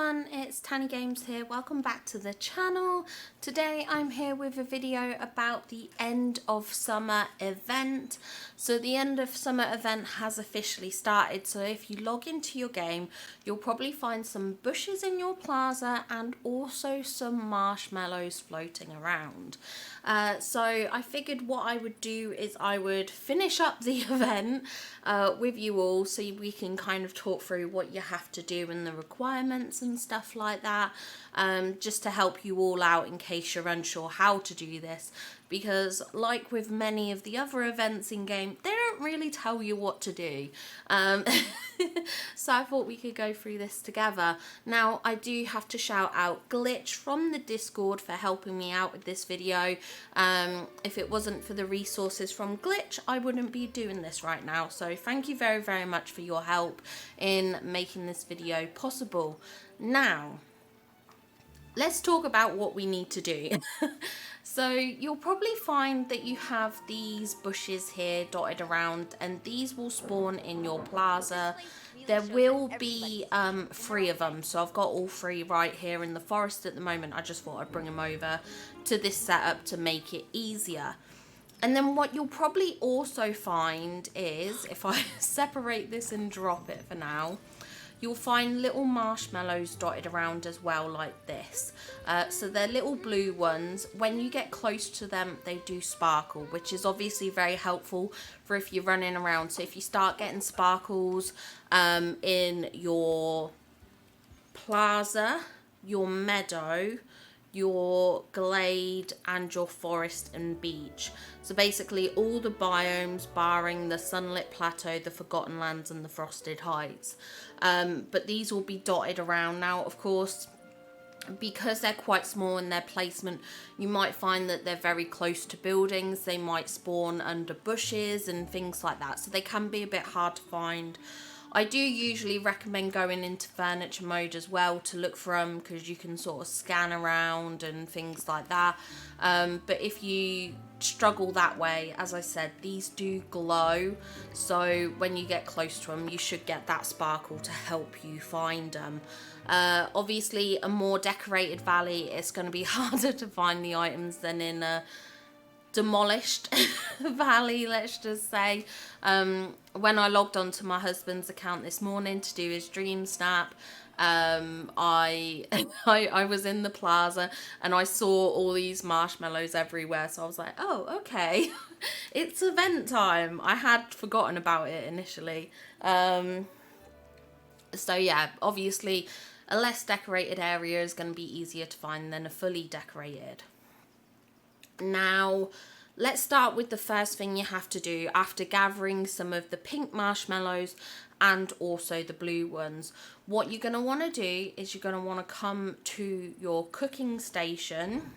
everyone, it's Tanny Games here. Welcome back to the channel. Today I'm here with a video about the end of summer event. So the end of summer event has officially started. So if you log into your game, you'll probably find some bushes in your plaza and also some marshmallows floating around. So I figured what I would do is I would finish up the event with you all so we can kind of talk through what you have to do and the requirements and stuff like that, just to help you all out in case you're unsure how to do this, because like with many of the other events in game, they don't really tell you what to do. So I thought we could go through this together. Now I do have to shout out Glitch from the Discord for helping me out with this video. If it wasn't for the resources from Glitch, I wouldn't be doing this right now. So thank you very, very much for your help in making this video possible. Now, let's talk about what we need to do. So you'll probably find that you have these bushes here dotted around, and these will spawn in your plaza. There will be 3 of them, so I've got all 3 right here in the forest at the moment. I just thought I'd bring them over to this setup to make it easier. And then what you'll probably also find is, if I separate this and drop it for now, you'll find little marshmallows dotted around as well, like this. So they're little blue ones. When you get close to them, they do sparkle, which is obviously very helpful for if you're running around. So if you start getting sparkles in your plaza, your meadow, your glade and your forest and beach, so basically all the biomes barring the Sunlit Plateau, the Forgotten Lands and the Frosted Heights, but these will be dotted around. Now of course, because they're quite small in their placement, you might find that they're very close to buildings. They might spawn under bushes and things like that, so they can be a bit hard to find. I do usually recommend going into furniture mode as well to look for them, because you can sort of scan around and things like that. But if you struggle that way, as I said, these do glow, so when you get close to them you should get that sparkle to help you find them. Obviously a more decorated valley, it's going to be harder to find the items than in a demolished valley, let's just say. When I logged onto my husband's account this morning to do his dream snap, I was in the plaza and I saw all these marshmallows everywhere, so I was like, oh okay, it's event time. I had forgotten about it initially. So yeah, obviously a less decorated area is going to be easier to find than a fully decorated. Now, let's start with the first thing you have to do after gathering some of the pink marshmallows and also the blue ones. What you're going to want to do is you're going to want to come to your cooking station,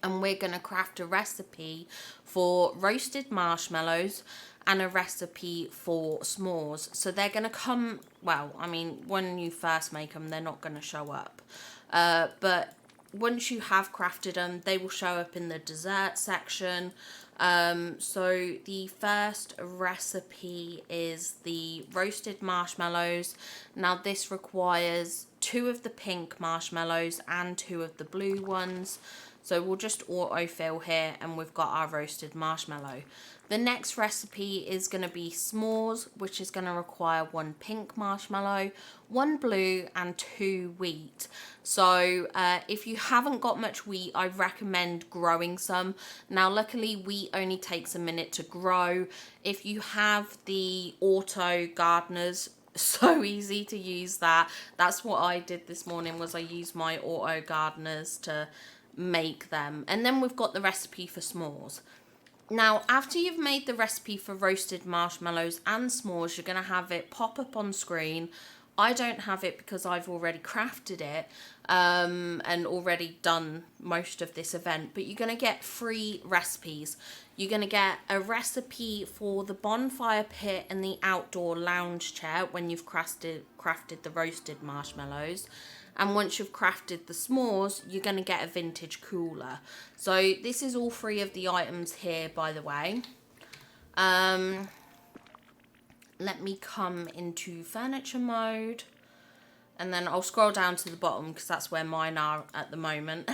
and we're going to craft a recipe for roasted marshmallows and a recipe for s'mores. So they're going to come, well, I mean, when you first make them, they're not going to show up. But once you have crafted them, they will show up in the dessert section. So the first recipe is the roasted marshmallows. Now this requires 2 of the pink marshmallows and 2 of the blue ones. So we'll just autofill here and we've got our roasted marshmallow. The next recipe is going to be s'mores, which is going to require 1 pink marshmallow, 1 blue and 2 wheat. So if you haven't got much wheat, I recommend growing some. Now luckily wheat only takes a minute to grow. If you have the auto gardeners, so easy to use that. That's what I did this morning, was I used my auto gardeners to make them. And then we've got the recipe for s'mores. Now, after you've made the recipe for roasted marshmallows and s'mores, you're going to have it pop up on screen. I don't have it because I've already crafted it and already done most of this event, but you're going to get 3 recipes. You're going to get a recipe for the bonfire pit and the outdoor lounge chair when you've crafted the roasted marshmallows. And once you've crafted the s'mores, you're going to get a vintage cooler. So this is all 3 of the items here, by the way. Let me come into furniture mode. And then I'll scroll down to the bottom because that's where mine are at the moment.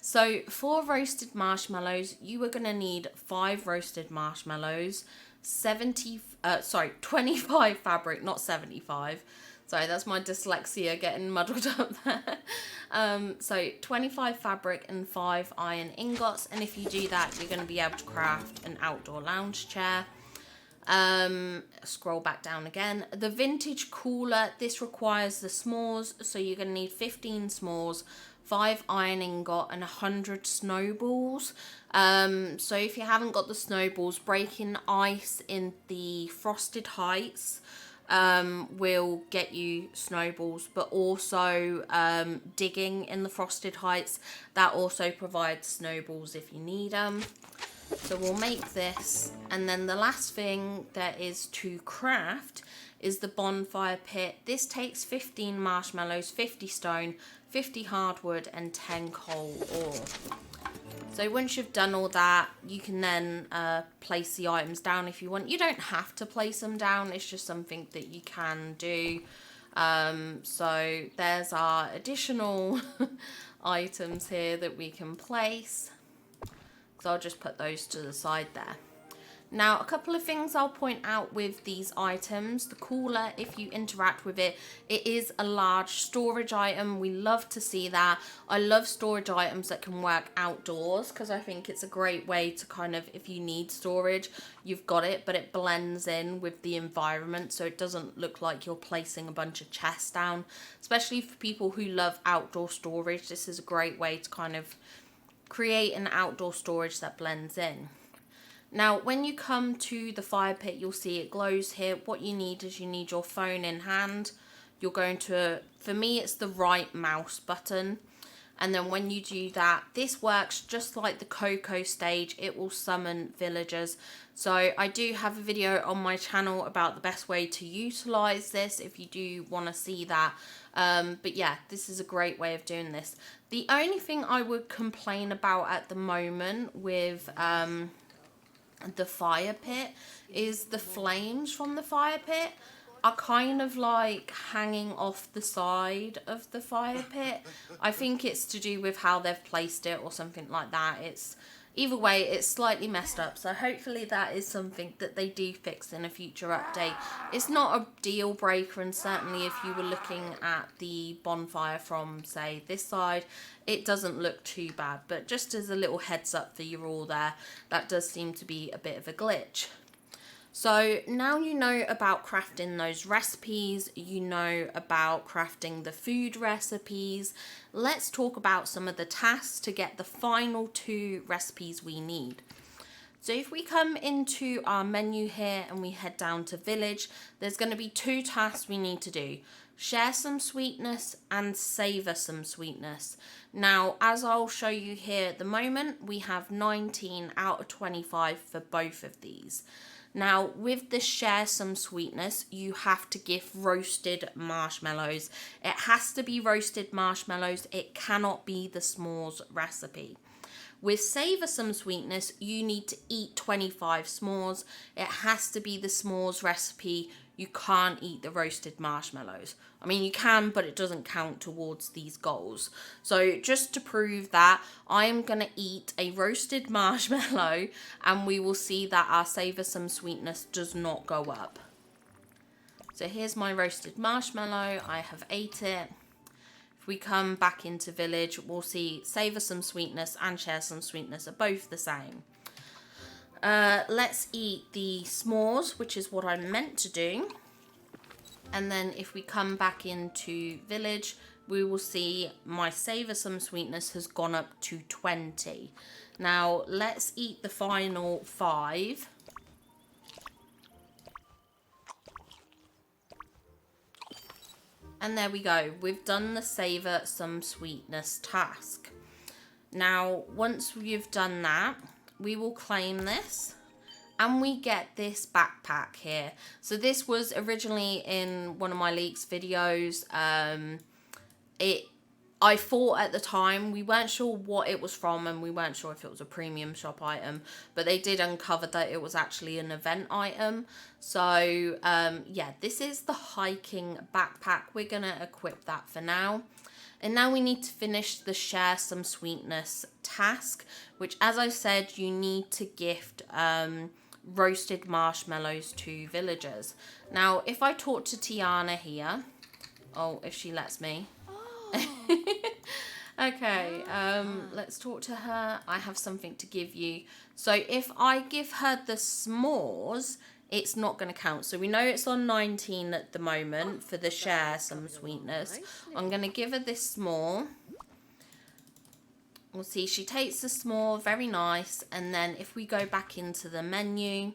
So for roasted marshmallows, you are going to need 5 roasted marshmallows, 25 fabric, not 75. Sorry, that's my dyslexia getting muddled up there. So 25 fabric and 5 iron ingots. And if you do that, you're going to be able to craft an outdoor lounge chair. Scroll back down again. The vintage cooler, this requires the s'mores. So you're going to need 15 s'mores, 5 iron ingot and 100 snowballs. So if you haven't got the snowballs, breaking ice in the frosted heights will get you snowballs, but also digging in the frosted heights, that also provides snowballs if you need them. So we'll make this, and then the last thing there is to craft is the bonfire pit. This takes 15 marshmallows, 50 stone, 50 hardwood and 10 coal ore. So once you've done all that, you can then place the items down if you want. You don't have to place them down, it's just something that you can do. So there's our additional items here that we can place. So I'll just put those to the side there. Now, a couple of things I'll point out with these items. The cooler, if you interact with it, it is a large storage item. We love to see that. I love storage items that can work outdoors because I think it's a great way to kind of, if you need storage, you've got it, but it blends in with the environment so it doesn't look like you're placing a bunch of chests down. Especially for people who love outdoor storage, this is a great way to kind of create an outdoor storage that blends in. Now, when you come to the fire pit, you'll see it glows here. What you need is you need your phone in hand. You're going to, for me, it's the right mouse button. And then when you do that, this works just like the Cocoa stage. It will summon villagers. So I do have a video on my channel about the best way to utilize this if you do want to see that. But yeah, this is a great way of doing this. The only thing I would complain about at the moment with the fire pit is the flames from the fire pit are kind of like hanging off the side of the fire pit. I think it's to do with how they've placed it or something like that. It's either way, it's slightly messed up, so hopefully that is something that they do fix in a future update. It's not a deal breaker, and certainly if you were looking at the bonfire from, say, this side, it doesn't look too bad. But just as a little heads up for you all there, that does seem to be a bit of a glitch. So now you know about crafting those recipes, you know about crafting the food recipes. Let's talk about some of the tasks to get the final 2 recipes we need. So if we come into our menu here and we head down to village, there's going to be 2 tasks we need to do. Share some sweetness and savor some sweetness. Now, as I'll show you here at the moment, we have 19 out of 25 for both of these. Now, with the share some sweetness, you have to give roasted marshmallows. It has to be roasted marshmallows. It cannot be the s'mores recipe. With savor some sweetness, you need to eat 25 s'mores. It has to be the s'mores recipe. You can't eat the roasted marshmallows. I mean, you can, but it doesn't count towards these goals. So just to prove that, I am going to eat a roasted marshmallow and we will see that our savor some sweetness does not go up. So here's my roasted marshmallow. I have ate it. If we come back into village, we'll see savor some sweetness and share some sweetness are both the same. Let's eat the s'mores, which is what I'm meant to do. And then if we come back into village, we will see my savor some sweetness has gone up to 20. Now let's eat the final 5. And there we go. We've done the savor some sweetness task. Now, once we've done that, we will claim this and we get this backpack here. So this was originally in one of my leaks videos. It I thought at the time, we weren't sure what it was from, and we weren't sure if it was a premium shop item, but they did uncover that it was actually an event item. So yeah, this is the hiking backpack. We're gonna equip that for now. And now we need to finish the share some sweetness task, which, as I said, you need to gift roasted marshmallows to villagers. Now, if I talk to Tiana here, oh, if she lets me. Okay, let's talk to her. I have something to give you. So if I give her the s'mores, it's not going to count. So we know it's on 19 at the moment for the share some sweetness. I'm going to give her this s'more. We'll see, she takes the s'more, very nice. And then if we go back into the menu,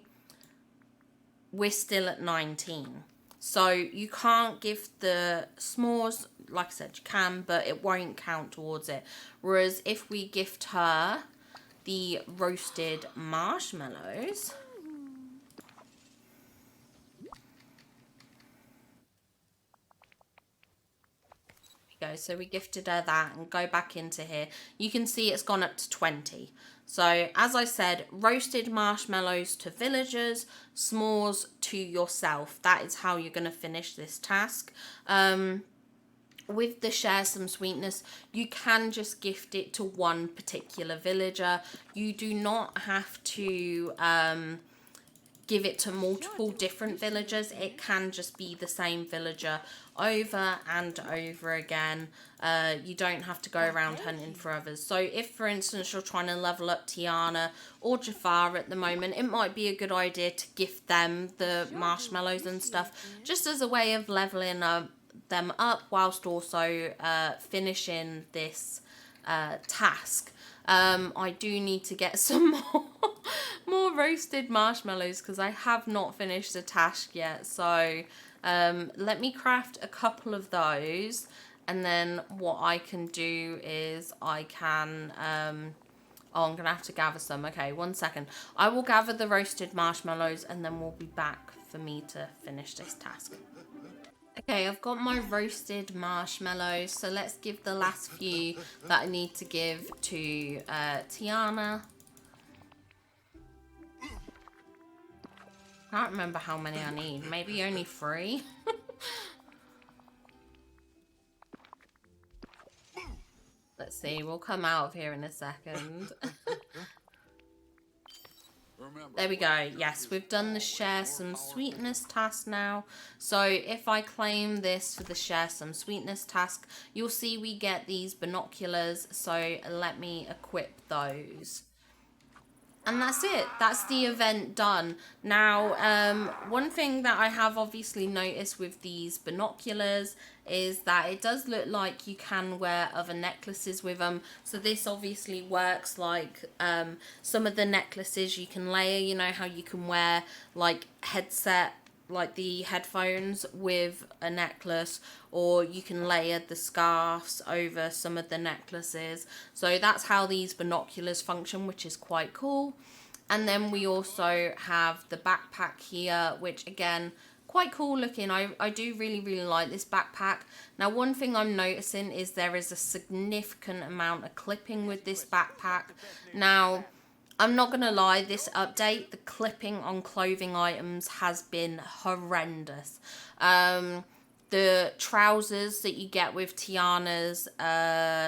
we're still at 19. So you can't give the s'mores, like I said, you can, but it won't count towards it. Whereas if we gift her the roasted marshmallows, go. So we gifted her that, and go back into here. You can see it's gone up to 20. So as I said, roasted marshmallows to villagers, s'mores to yourself. That is how you're going to finish this task. With the share some sweetness, you can just gift it to one particular villager. You do not have to give it to multiple different villagers. It can just be the same villager over and over again. You don't have to go around hunting for others. So if, for instance, you're trying to level up Tiana or Jafar at the moment, it might be a good idea to gift them the marshmallows and stuff, just as a way of leveling them up whilst also finishing this task. I do need to get some more roasted marshmallows because I have not finished the task yet. So let me craft a couple of those, and then what I can do is I can oh, I'm gonna have to gather some. Okay, 1 second. I will gather the roasted marshmallows, and then we'll be back for me to finish this task. Okay, I've got my roasted marshmallows, so let's give the last few that I need to give to Tiana. I can't remember how many I need. Maybe only 3. Let's see, we'll come out of here in a second. There we go. Yes, we've done the share some sweetness task now. So if I claim this for the share some sweetness task, you'll see we get these binoculars. So let me equip those. And that's it. That's the event done. Now, one thing that I have obviously noticed with these binoculars is that it does look like you can wear other necklaces with them. So this obviously works like some of the necklaces you can layer. You know how you can wear like headset, like the headphones with a necklace, or you can layer the scarves over some of the necklaces. So that's how these binoculars function, which is quite cool. And then we also have the backpack here, which again, quite cool looking. I do really like this backpack. Now, one thing I'm noticing is there is a significant amount of clipping with this backpack. Now, I'm not going to lie, this update, the clipping on clothing items has been horrendous. The trousers that you get with Tiana's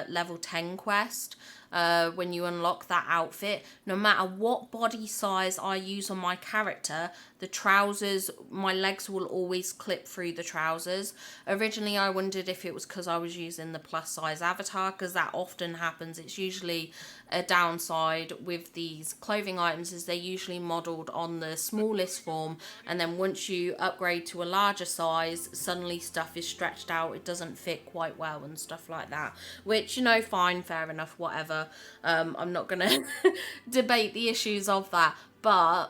level 10 quest, when you unlock that outfit, no matter what body size I use on my character, the trousers, my legs will always clip through the trousers. Originally I wondered if it was because I was using the plus size avatar, because that often happens. It's usually a downside with these clothing items, is they're usually modeled on the smallest form, and then once you upgrade to a larger size, suddenly stuff is stretched out, it doesn't fit quite well and stuff like that, which, you know, fine, fair enough, whatever. I'm not gonna debate the issues of that, but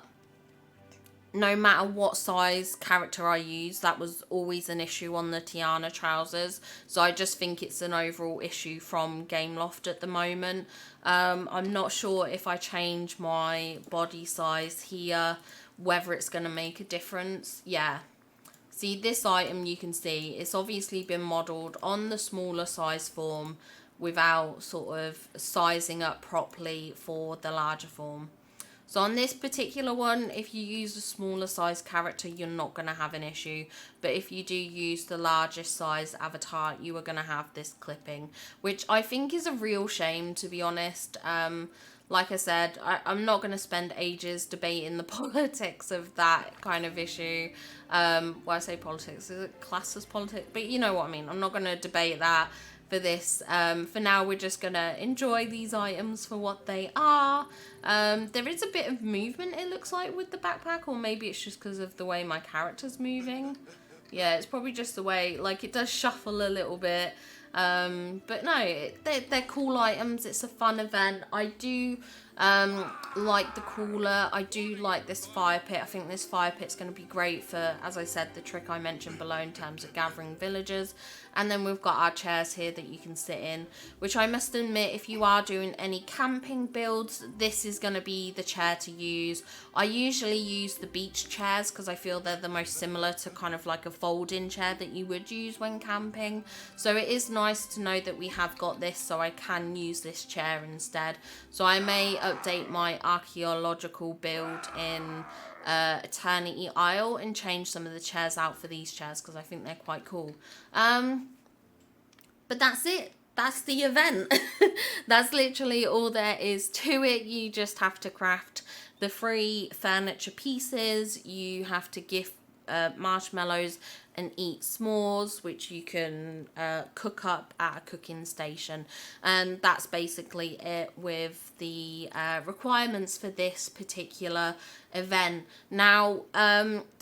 no matter what size character I use, that was always an issue on the Tiana trousers. So I just think it's an overall issue from Gameloft at the moment. I'm not sure if I change my body size here, whether it's going to make a difference. Yeah. See, this item, you can see it's obviously been modelled on the smaller size form without sort of sizing up properly for the larger form. So on this particular one, if you use a smaller size character, you're not going to have an issue. But if you do use the largest size avatar, you are going to have this clipping, which I think is a real shame, to be honest. Like I said, I'm not going to spend ages debating the politics of that kind of issue. Well, I say politics, is it classed as politics? But you know what I mean. I'm not going to debate that for this. For now, we're just going to enjoy these items for what they are. There is a bit of movement, it looks like, with the backpack, or maybe it's just because of the way my character's moving. Yeah, it's probably just the way, like, it does shuffle a little bit. But no, they're cool items. It's a fun event. I do like the cooler. I do like this fire pit. I think this fire pit's going to be great for, as I said, the trick I mentioned below in terms of gathering villagers. And then we've got our chairs here that you can sit in, which I must admit, if you are doing any camping builds, this is going to be the chair to use. I usually use the beach chairs because I feel they're the most similar to kind of like a fold-in chair that you would use when camping. So it is nice to know that we have got this, so I can use this chair instead. So I may update my archaeological build in Eternity Isle and change some of the chairs out for these chairs because I think they're quite cool. But that's it. That's the event. That's literally all there is to it. You just have to craft the free furniture pieces. You have to gift marshmallows and eat s'mores, which you can cook up at a cooking station. And that's basically it with the requirements for this particular event. Now,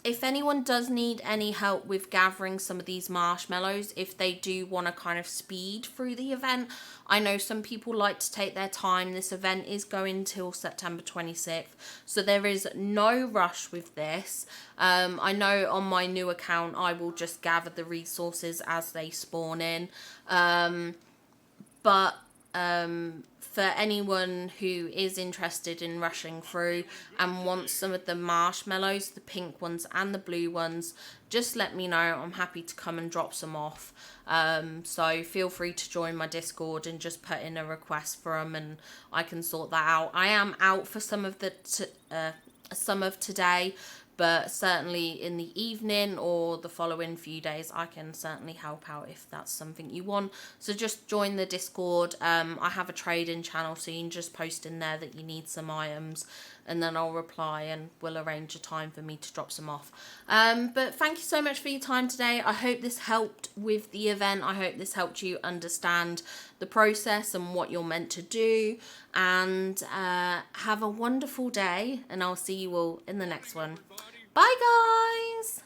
if anyone does need any help with gathering some of these marshmallows, if they do want to kind of speed through the event, I know some people like to take their time. This event is going till September 26th, so there is no rush with this. I know on my new account I will just gather the resources as they spawn in, but for anyone who is interested in rushing through and wants some of the marshmallows, the pink ones and the blue ones, just let me know. I'm happy to come and drop some off. So feel free to join my Discord and just put in a request for them and I can sort that out. I am out for some of today, but certainly in the evening or the following few days, I can certainly help out if that's something you want. So just join the Discord. I have a trading channel, so you can just post in there that you need some items, and then I'll reply and we'll arrange a time for me to drop some off. But thank you so much for your time today. I hope this helped with the event. I hope this helped you understand the process and what you're meant to do. And have a wonderful day, and I'll see you all in the next one. Bye, guys!